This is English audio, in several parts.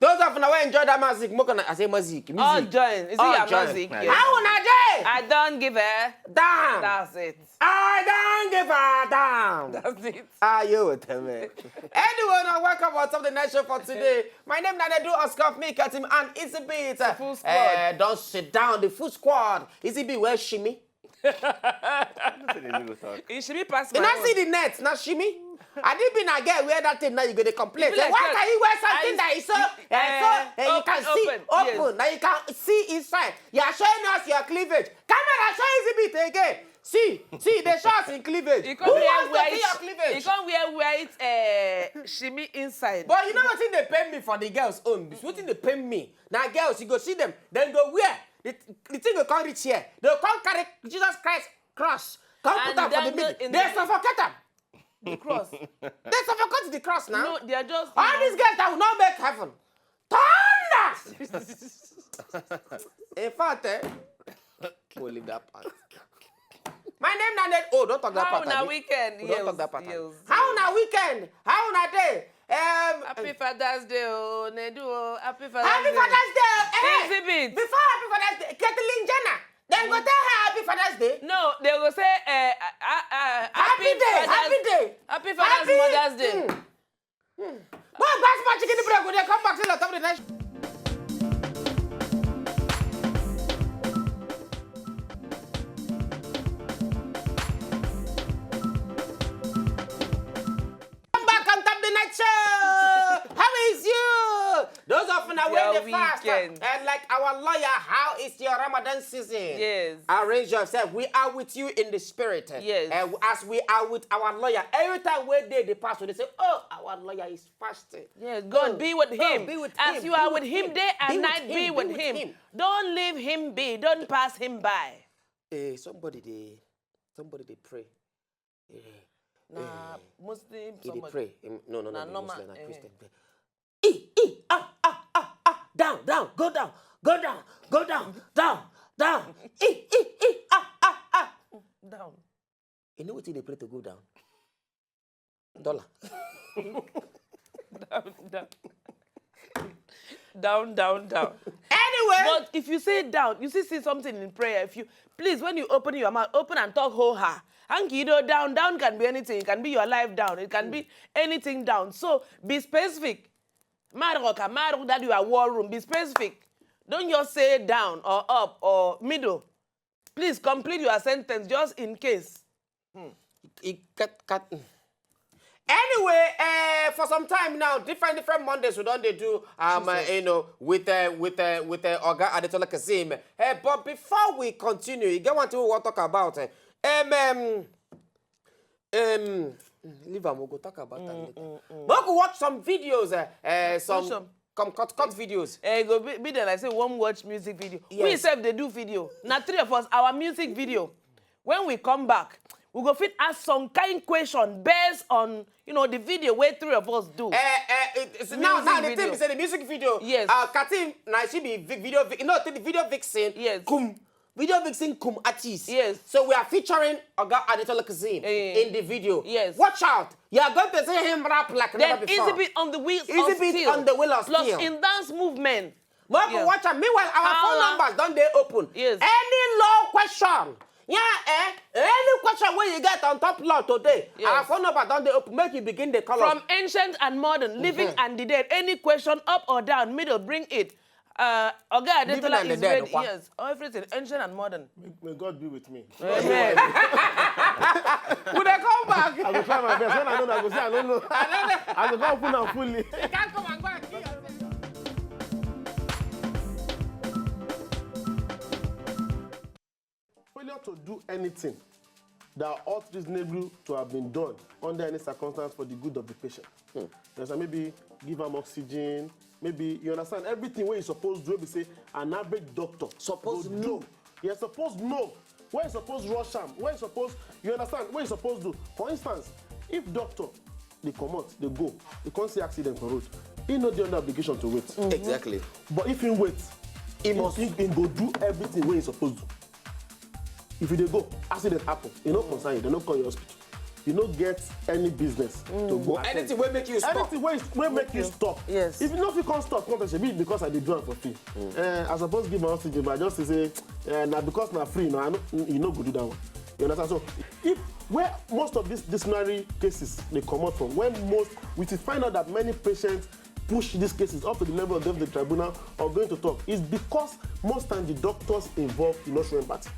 Those of you enjoy that music, I say music. All join. Is it your music? How una day? I don't give a damn. That's it. I don't give a damn. That's it. You with me? Anyway, now welcome to the night show for today. My name is Adetola, me, Kazeem, and Easy Beat. The full squad. Don't sit down. The full squad. Easy Beat, where's Shimmy? Shimmy pass my You not see the net, not Shimmy? I didn't been again wear that thing now you go to complain. Say, why can you wear something that is so you can see open? Now you can see inside. You are showing us your cleavage. Camera show Easy Beat again. See, they show us in cleavage. Who wants to see your cleavage? You can't wear it shimmy inside. But you know what thing they pay me for the girls' own? This what thing they pay me. Now girls, you go see them, then go wear. The thing will come reach here. They'll come carry Jesus Christ cross. Come put up for the middle. They suffocate them. The cross. They suffocate the cross now. No, they are just... All these girls that will not make heaven. Thunder! In fact, we'll leave that part. My name now. Oh, don't talk that part. How on a weekend? Don't talk that part. How on a weekend? How on a day? Happy Father's Day, oh, Nedu. Happy Father's Day. Happy Father's Day. Easy Beat. Before Happy Father's Day, Kathleen Jenner. Then go tell her Happy Father's Day. No, they will say Happy Day. Happy Father's Mother's Day. Well, that's my chicken break when they come back to the top of the night. Those of you where the fast and like our lawyer, how is your Ramadan season? Yes. Arrange yourself. We are with you in the spirit. Yes. As we are with our lawyer. Every time we they pass, they say, "Oh, our lawyer is fasting." Yes. God, be with him. Be with as him. you are with him day and night, be with him. Don't leave him be. Don't pass him by. Somebody they pray. Nah, Muslim. They pray. No, Muslim, Christian. Down, go down. Down. You know what they pray to go down? Dollar. Down. Anyway. But if you say down, you see something in prayer. If you please, when you open your mouth, open and talk ho-ha. Hankido down can be anything. It can be your life down. It can be anything down. So be specific. That you are war room. Be specific. Don't just say down or up or middle. Please complete your sentence just in case. Anyway, for some time now, different Mondays we don't do with Oga Adetola Kazeem. But before we continue, you get what we want to talk about. Leave them, we'll go talk about that later. But we'll watch some videos, some cut videos. Go be there like say one watch music video. Yes. We self they do video. Now 3 of us, our music video. When we come back, we go fit ask some kind question based on the video where 3 of us do. Now the thing is the music video. Yes. Kazeem, now she be video the video vixen. Yes. Video vixen artist. Yes. So we are featuring Oga Adetola Kazeem in the video. Yes. Watch out. You are going to see him rap like never before. Easy Beat on the wheels of steel. Easy Beat on the wheel of steel. Plus in dance movement. Yes. Watch out. Meanwhile, our phone numbers don't they open. Yes. Any law question. Any question where you get on top law today, our phone number don't they open. Make you begin the color. From ancient and modern, living and the dead. Any question up or down, middle, bring it. Oga Adetola is ready. Yes, everything, ancient and modern. May God be with me. Amen. Would I come back? I will try my best. When I don't know, I will say I don't know. I will go full and fully. You can't come and back. Failure to do anything that ought reasonably to have been done under any circumstance for the good of the patient. Maybe give them oxygen. Maybe you understand everything where you're supposed to do. Maybe say an average doctor supposed to do. You're supposed to know where you're supposed to rush them. Where you're supposed, you understand what you're supposed to do. For instance, if doctor they come out, they go, you can't see accident for road. He not the under obligation to wait. Exactly. But if he wait, he must go do everything where he's supposed to. If you go, accident happen, you don't concern you, they don't call your hospital. you don't get any business to go. Anything will make you stop. Anything will make you stop. Yes. If you know if you can't stop, not be because I did do it for free. I suppose give my oxygen, but just to say, now because now free, now you know go do that one. You understand? So if where most of these disciplinary cases they come out from, when we find out that many patients push these cases up to the level of the tribunal or going to talk, is because most times the doctors involved do not show empathy.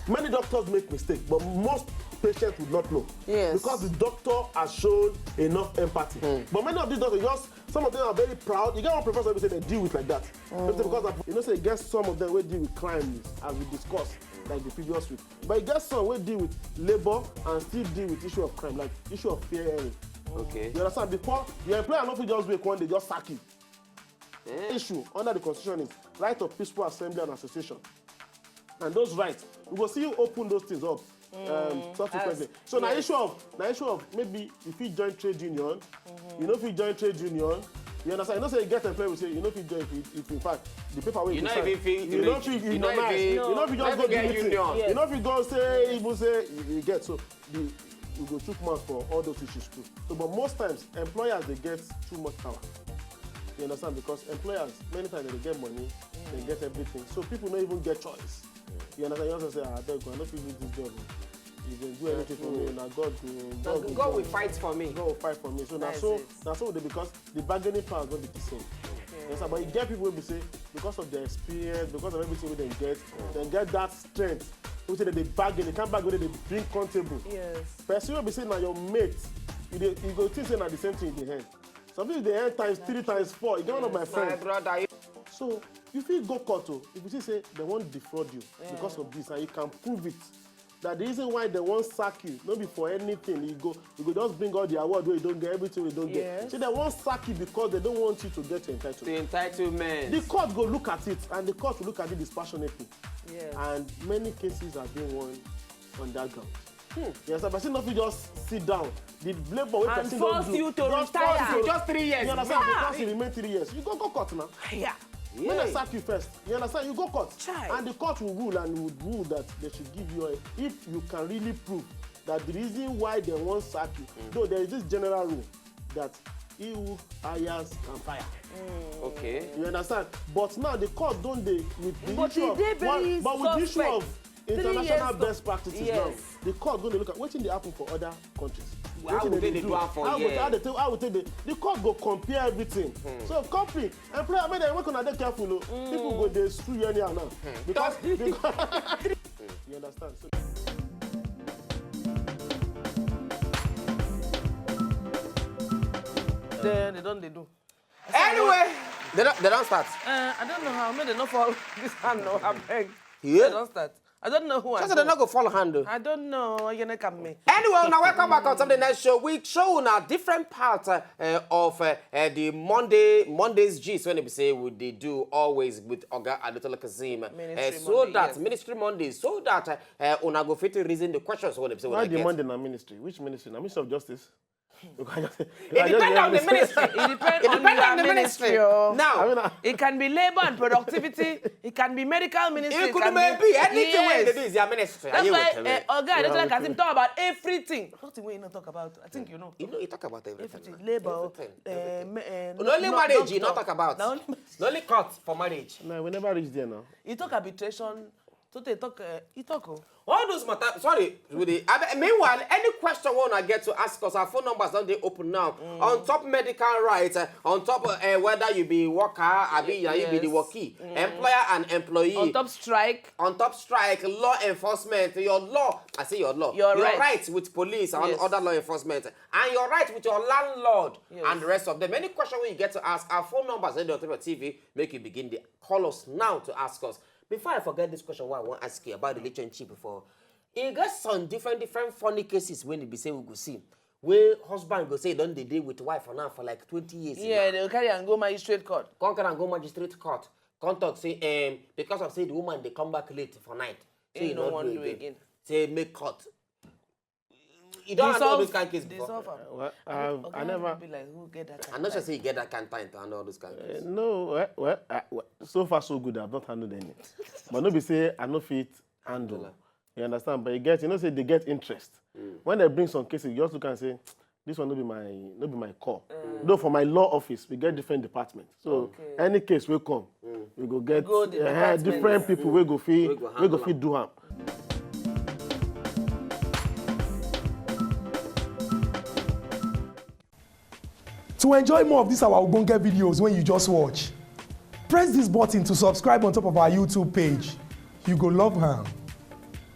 Many doctors make mistakes, but most patients would not know. Yes. Because the doctor has shown enough empathy. But many of these doctors, some of them are very proud. You get one professor who say they deal with like that. Because of, say, get some of them will deal with crimes, as we discussed, like the previous week. But you get some will deal with labor and still deal with issue of crime, like issue of fair hearing. Okay. You understand? Before the employer not just wake one day, just sack you. Issue under the constitution is right of peaceful assembly and association. And those rights, we will see you open those things up subsequently. So now issue of maybe if you join trade union, you know if you join trade union, you understand? You know say you get employed, we say you know if you join if in fact the paper where you know if you know if you just go get meeting, you know if you go say even say you get so we go chook mouth for all those issues too. So but most times employers they get too much power. You understand? Because employers many times they get money, they get everything. So people don't even get choice. You understand? You also say, I beg you, I don't feel this job. You can do anything for me. Now God will fight for me. God will fight for me. So now so because the bargaining power is going to be the same. Yes, but you get people who say because of their experience, because of everything they get that strength. Who say that they bargain, they can't bargain, they bring comfortable. Yes. Person will be saying now your mate, you go think saying the same thing in the hand. Some people they end times 3 times 4. You get one of my friends. My brother. So if you go court, if you say they won't defraud you because of this, and you can prove it, that the reason why they won't sack you, not be for anything, you go just bring all the award where you don't get everything you don't get. So they won't sack you because they don't want you to get your entitlement. The entitlement. The court go look at it, and the court will look at it dispassionately. Yes. And many cases are being won on that ground. Yes, but person not just sit down. The labor and force you to retire. Just 3 years. You understand? Because you remain 3 years. You go court now. Yeah. When they sack you first, you understand? You go court. Child. And the court will rule and would rule that they should give you if you can really prove that the reason why they won't sack you, though there is this general rule that he who hires can fire. Okay. You understand? But now the court don't they with the But issue of with the issue of international best practices now. The court going to look at what they happen for other countries. How would they do for how would the court go compare everything. So company, employer, I mean, they work on that careful. People go they sue you anyhow now. Because you understand? So, They do. Anyway, they don't start. I don't know how. Maybe they not follow this hand. No, I beg. Yeah. They don't start. I don't know who. Just they're not go follow handle. I don't know. You know, come me. Anyway, now welcome back on the next show. We show now different parts of the Monday's gist when they say what they do always with Oga Adetola Kazeem. Ministry Mondays, so that una go fit to reason the questions when they say. Why the Monday na ministry? Which ministry? Na Ministry of Justice. It depends on the ministry. It depends on the ministry. Now, it can be labor and productivity. It can be medical ministry. It could be anything where it is your ministry. That's why Oga Adetola Kazeem talk about everything. Nothing we not talk about. I think you know. You talk about everything. Labor. Only marriage you not talk about. Only court for marriage. No, we never reach there now. You talk arbitration. So they talk. You talk. All those matter. Sorry, Rudy. Meanwhile, any question we wanna get to ask us, our phone numbers don't they open now. On top medical rights, on top whether you be worker, you be the workee, employer and employee. On top strike. On top strike, law enforcement, your law. I say your law. Your rights with police and other law enforcement, and your rights with your landlord and the rest of them. Any question when you get to ask, our phone numbers on the TV make you begin to call us now to ask us. Before I forget this question, what I want to ask you about relationship before, you got some different funny cases when they be say we go see. Where husband go say don't they deal with wife for now for like 20 years. Yeah, they'll carry and go magistrate court. Conquer and go magistrate court. Contact say because of say the woman they come back late for night. Say you no not one do it again. again. Say make court. You don't handle this kind of case before. I never. Be like, who get that I'm not sure say you get that kind of time to handle all those kind of cases. No, so far so good. I've not handled any. But no be say I no fit handle You understand? But say they get interest. When they bring some cases, you just look and say, this one no be my call. Though for my law office, we get different departments. So any case will come, we go get different people we go feed do am. To enjoy more of these our ogbonge videos when you just watch, press this button to subscribe on top of our YouTube page. You go love am.